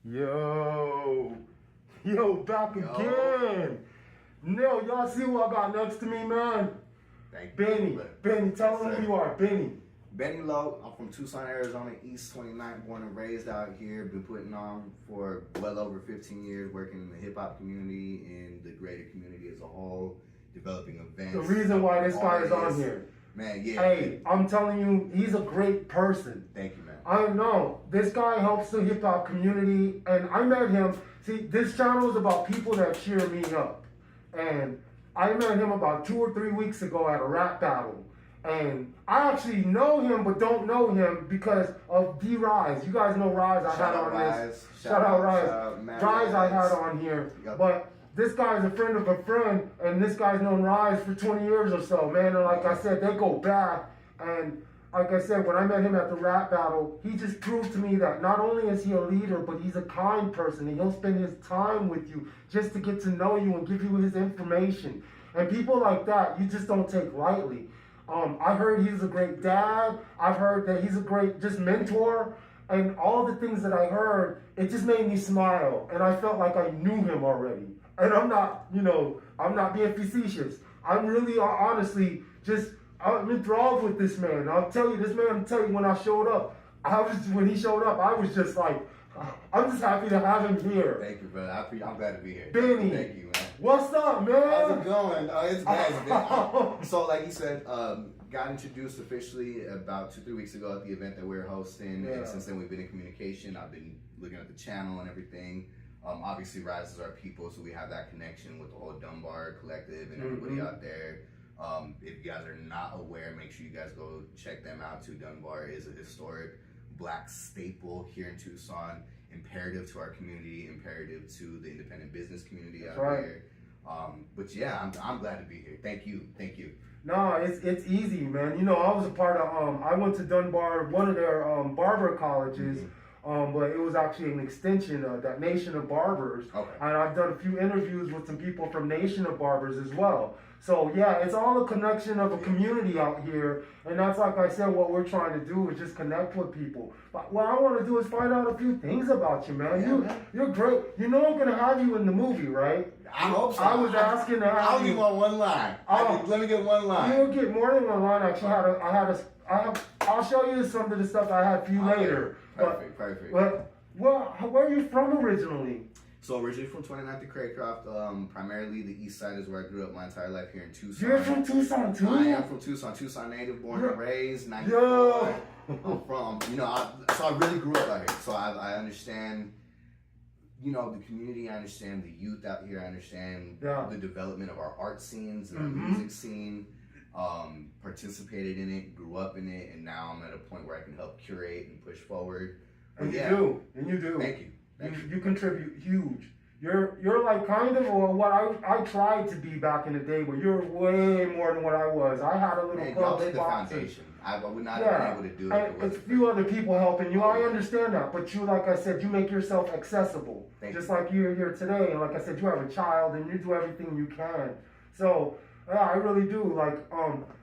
Yo, back again. No, y'all see who I got next to me, man? Thank you. Benny, tell them who you are, Benny. Benny Lowe, I'm from Tucson, Arizona, East 29th, born and raised out here. Been putting on for well over 15 years, working in the hip hop community and the greater community as a whole, developing events. The reason why this guy is on here. Man, yeah. Hey, I'm telling you, he's a great person. Thank you, man. I know. This guy helps the hip hop community, and I met him. See, this channel is about people that cheer me up. And I met him about 2 or 3 weeks ago at a rap battle. And I actually know him, but don't know him because of D Rise. You guys know Rise. I had on this. Shout out Rise. Rise I had on here. Yep. But this guy's a friend of a friend, and this guy's known Rise for 20 years or so, man. And like I said, they go back. And like I said, when I met him at the rap battle, he just proved to me that not only is he a leader, but he's a kind person. And he'll spend his time with you just to get to know you and give you his information. And people like that, you just don't take lightly. I heard he's a great dad. I've heard that he's a great just mentor. And all the things that I heard, it just made me smile. And I felt like I knew him already. And I'm not, I'm not being facetious. I'm really, honestly, I'm enthralled with this man. I'll tell you, when I showed up, when he showed up, I was just like, I'm just happy to have him here. Thank you, brother. I'm glad to be here. Benny. Thank you, man. What's up, man? How's it going? It's good. So, like you said, got introduced officially about 2-3 weeks ago at the event that we're hosting. Yeah. And since then, we've been in communication. I've been looking at the channel and everything. Obviously, Rise is our people, so we have that connection with the whole Dunbar Collective and everybody out there. If you guys are not aware, make sure you guys go check them out too. Dunbar is a historic Black staple here in Tucson, imperative to our community, imperative to the independent business community out here. But yeah, I'm glad to be here. Thank you. No, it's easy, man. I was a part of, I went to Dunbar, one of their barber colleges. But it was actually an extension of that Nation of Barbers. Okay. And I've done a few interviews with some people from Nation of Barbers as well. So yeah, it's all a connection of a community out here. And that's, like I said, what we're trying to do is just connect with people. But what I want to do is find out a few things about you, man. Yeah, you're great. I'm going to have you in the movie, right? I hope so. I was asking to have you. I'll give one line. Let me get one line. You'll get more than one line. Actually, I'll show you some of the stuff I had for you later. Perfect. But where are you from originally? So originally from 29th and Craycroft, primarily the east side is where I grew up my entire life here in Tucson. You're from Tucson too? I am from Tucson native, born and raised, 94. I'm from, so I really grew up out here. So I understand, the community, I understand the youth out here, I understand the development of our art scenes and our music scene. Participated in it, grew up in it, and now I'm at a point where I can help curate and push forward. And you do. Thank you. You contribute huge. You're like kind of what I tried to be back in the day, but you're way more than what I was. I had a little club laid the foundation. I would not have been able to do it. It's a few other people helping you. I understand that, but you, like I said, you make yourself accessible. Just like you're here today, and like I said, you have a child, and you do everything you can. So. Yeah, I really do.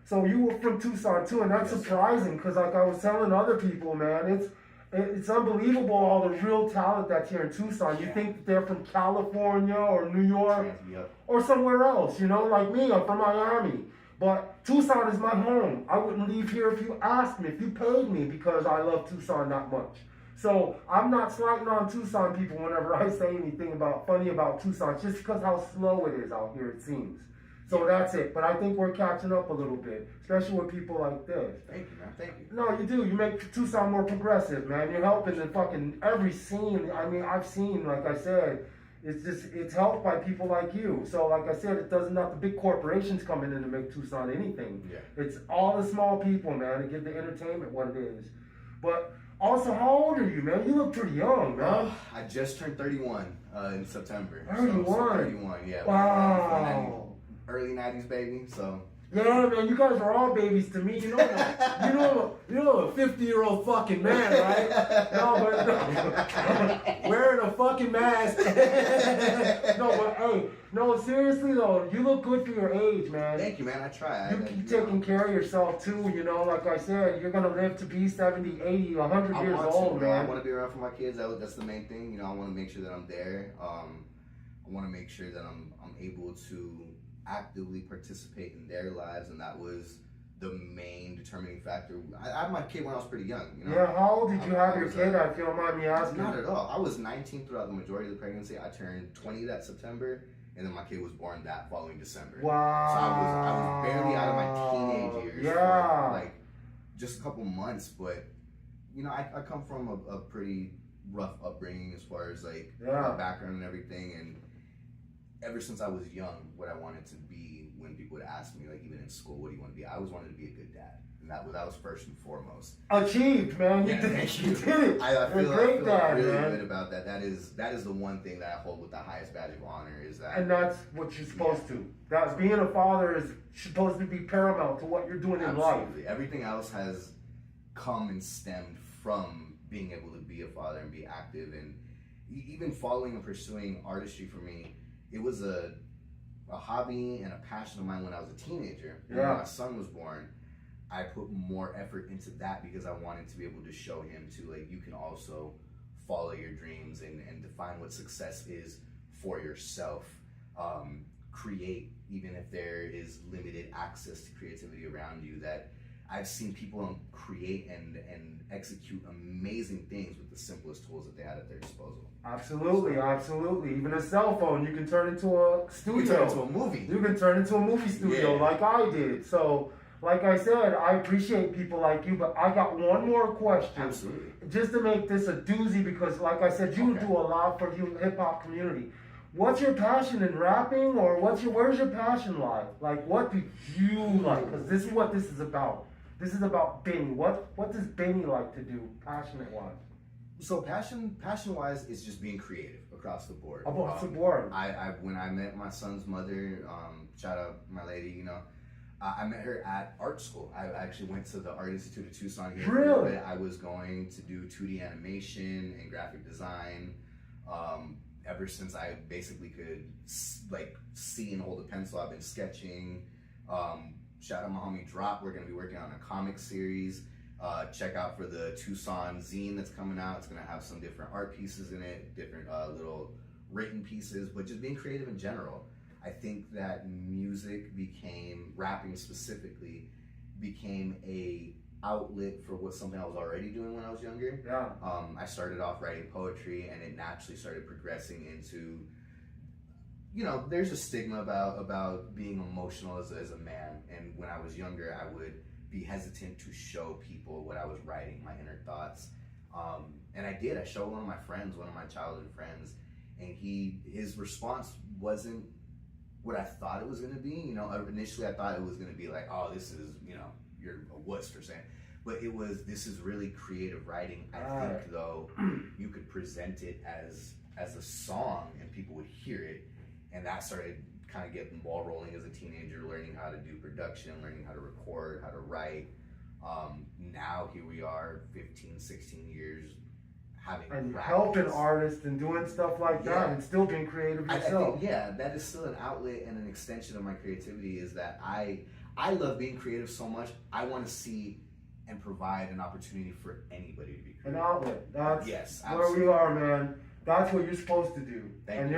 So you were from Tucson too, and that's surprising because, like I was telling other people, man, it's unbelievable all the real talent that's here in Tucson. You think that they're from California or New York or somewhere else, like me, I'm from Miami. But Tucson is my home. I wouldn't leave here if you asked me, if you paid me, because I love Tucson that much. So I'm not slighting on Tucson people whenever I say anything funny about Tucson, just because how slow it is out here, it seems. So that's it. But I think we're catching up a little bit, especially with people like this. Thank you, man. Thank you. No, you do. You make Tucson more progressive, man. You're helping in fucking every scene. I mean, I've seen, like I said, it's helped by people like you. So, like I said, it doesn't have the big corporations coming in to make Tucson anything. Yeah. It's all the small people, man, to give the entertainment what it is. But also, how old are you, man? You look pretty young, man. I just turned 31 in September. 31? So 31, yeah. Wow. Early 90s, baby, so. Yeah, man, you guys are all babies to me. You know a 50-year-old fucking man, right? No, but wearing a fucking mask. No, but hey, no, seriously though, you look good for your age, man. Thank you, man. I try. You keep taking care of yourself too, you know, like I said, you're gonna live to be 70, 80, 100 I years want old, to, bro. I man. want to be around for my kids. That's the main thing. You know, I want to make sure that I'm there. I want to make sure that I'm able to actively participate in their lives, and that was the main determining factor. I had my kid when I was pretty young. You know? Yeah, how old did you have your kid? If you don't mind me asking. Not at all. I was 19 throughout the majority of the pregnancy. I turned 20 that September, and then my kid was born that following December. Wow. So I was barely out of my teenage years. Yeah. For like just a couple months, but you know, I come from a pretty rough upbringing as far as like my background and everything, and ever since I was young, what I wanted to be when people would ask me, like even in school, what do you want to be? I always wanted to be a good dad, and that was first and foremost. Achieved, man. Yeah, You did it. I feel great dad, really man. good about that. That is the one thing that I hold with the highest badge of honor is that. And that's what you're supposed to. That's being a father is supposed to be paramount to what you're doing in life. Absolutely. Everything else has come and stemmed from being able to be a father and be active, and even following and pursuing artistry for me. It was a hobby and a passion of mine when I was a teenager. And when my son was born, I put more effort into that because I wanted to be able to show him to like you can also follow your dreams and define what success is for yourself. Create even if there is limited access to creativity around you. That I've seen people create and execute amazing things with the simplest tools that they had at their disposal. Absolutely, absolutely. Even a cell phone, you can turn into a studio. You can turn into a movie. You can turn into a movie studio like I did. So, like I said, I appreciate people like you, but I got one more question. Absolutely. Just to make this a doozy, because like I said, you do a lot for the hip hop community. What's your passion in rapping, or where's your passion lie? Like, what do you like? Because this is what this is about. This is about Benny. What does Benny like to do, passionate-wise? So passion-wise is just being creative across the board. Across the board. When I met my son's mother, shout out my lady, you know, I met her at art school. I actually went to the Art Institute of Tucson here. Really? I was going to do 2D animation and graphic design. Ever since I basically could like see and hold a pencil, I've been sketching. Shout out my homie Drop. We're going to be working on a comic series. Check out for the Tucson zine that's coming out. It's going to have some different art pieces in it, different little written pieces, but just being creative in general. I think that rapping specifically, became a outlet for something I was already doing when I was younger. Yeah. I started off writing poetry, and it naturally started progressing into, you know, there's a stigma about being emotional as a man, and when I was younger, I would be hesitant to show people what I was writing, my inner thoughts, and I did. I showed one of my friends, one of my childhood friends, and his response wasn't what I thought it was going to be. You know, initially I thought it was going to be like, oh, this is, you know, you're a wuss for saying, but this is really creative writing. I think though, you could present it as a song and people would hear it. And that started kind of getting the ball rolling as a teenager, learning how to do production, learning how to record, how to write. Now here we are, 15, 16 years, having helping artists and doing stuff like that, and still being creative yourself. I think, that is still an outlet and an extension of my creativity. Is that I love being creative so much. I want to see and provide an opportunity for anybody to be creative. An outlet. That's yes, where we are, man. That's what you're supposed to do. Thank you.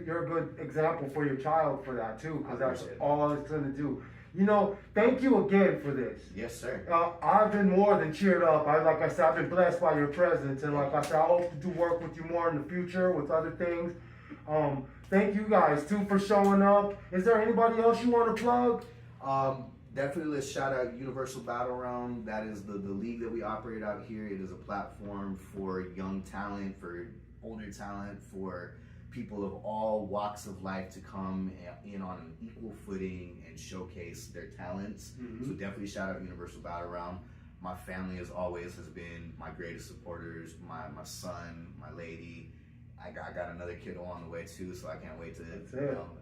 You're a good example for your child for that too, because that's all it's going to do. You know, thank you again for this. Yes, sir. I've been more than cheered up. Like I said, I've been blessed by your presence, and like I said, I hope to do work with you more in the future with other things. Thank you guys too for showing up. Is there anybody else you want to plug? Definitely let's shout out Universal Battle Realm. That is the league that we operate out here. It is a platform for young talent, for older talent, for people of all walks of life to come in on an equal footing and showcase their talents. Mm-hmm. So definitely shout out Universal Battle Realm. My family, as always, has been my greatest supporters. My son, my lady. I got another kid on the way too, so I can't wait to.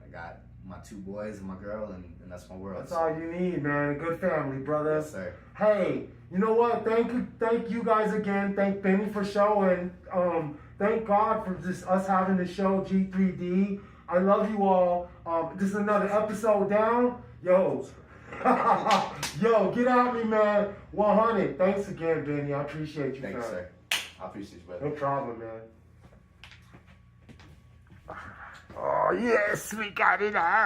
I got my 2 boys and my girl, and that's my world. That's all you need, man. A good family, brother. Yes, sir. Hey, you know what? Thank you guys again. Thank Benny for showing. thank God for just us having the show G3D. I love you all. This is another episode down. Yo, yo, get at me, man. 100. Thanks again, Benny. I appreciate you, Thanks, fam. sir. I appreciate you, brother. No problem, man. Oh, yes, we got it out.